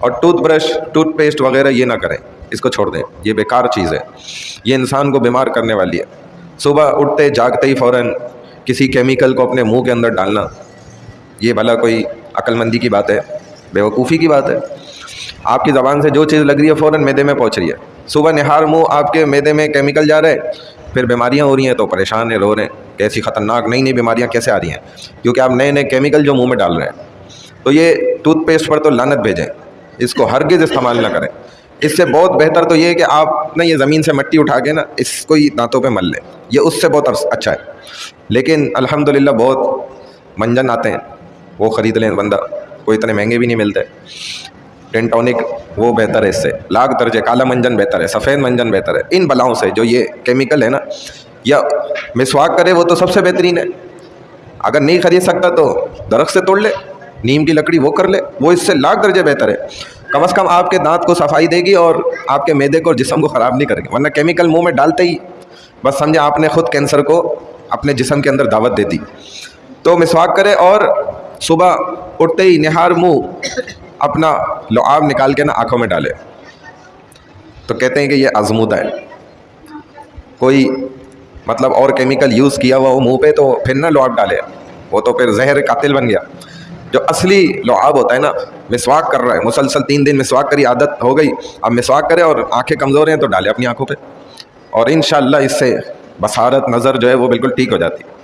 اور tooth brush tooth paste وغیرہ یہ نہ کریں، اس کو چھوڑ دیں، یہ بیکار چیز ہے، یہ انسان کو بیمار کرنے والی ہے۔ صبح اٹھتے جاگتے ہی فوراً کسی کیمیکل کو اپنے منہ کے اندر ڈالنا، یہ بھلا کوئی عقل مندی کی بات ہے؟ بیوقوفی کی بات ہے۔ آپ کی زبان سے جو چیز لگ رہی ہے فوراً معدے میں پہنچ رہی ہے، صبح نہار منہ آپ کے معدے میں کیمیکل جا رہا ہے، پھر بیماریاں ہو رہی ہیں تو پریشان ہیں، رو رہے ہیں کہ ایسی خطرناک نئی نئی بیماریاں کیسے آ رہی ہیں، کیونکہ آپ نئے نئے کیمیکل جو منہ میں ڈال رہے ہیں۔ تو یہ ٹوتھ پیسٹ پر تو لعنت بھیجیں، اس کو ہرگز استعمال نہ کریں۔ اس سے بہت بہتر تو یہ ہے کہ آپ نا یہ زمین سے مٹی اٹھا کے نا اس کو ہی دانتوں پہ مل لیں، یہ اس سے بہت اچھا ہے۔ لیکن الحمدللہ بہت منجن آتے ہیں، وہ خرید لیں بندہ، کوئی اتنے مہنگے بھی نہیں ملتے۔ ٹینٹونک وہ بہتر ہے، اس سے لاکھ درجے کالا منجن بہتر ہے، سفید منجن بہتر ہے ان بلاؤں سے جو یہ کیمیکل ہے نا۔ یا مسواک کرے وہ تو سب سے بہترین ہے، اگر نہیں خرید سکتا تو درخت سے توڑ لے، نیم کی لکڑی وہ کر لے، وہ اس سے لاکھ درجے بہتر ہے۔ کم از کم آپ کے دانت کو صفائی دے گی اور آپ کے معدے کو اور جسم کو خراب نہیں کرے گی، ورنہ کیمیکل منہ میں ڈالتے ہی بس سمجھے آپ نے خود کینسر کو اپنے جسم کے اندر دعوت دے دی۔ تو مسواک کرے اور صبح اٹھتے ہی نہار منہ اپنا لعاب نکال کے نا آنکھوں میں ڈالے، تو کہتے ہیں کہ یہ آزمودہ ہے، کوئی مطلب اور کیمیکل یوز کیا ہوا وہ منہ پہ تو پھر نہ لعاب ڈالے، وہ تو پھر زہر قاتل بن گیا۔ جو اصلی لعاب ہوتا ہے نا، مسواک کر رہا ہے مسلسل 3 دن مسواک کری عادت ہو گئی، اب مسواک کرے اور آنکھیں کمزور ہیں تو ڈالے اپنی آنکھوں پہ، اور انشاءاللہ اس سے بصارت نظر جو ہے وہ بالکل ٹھیک ہو جاتی ہے۔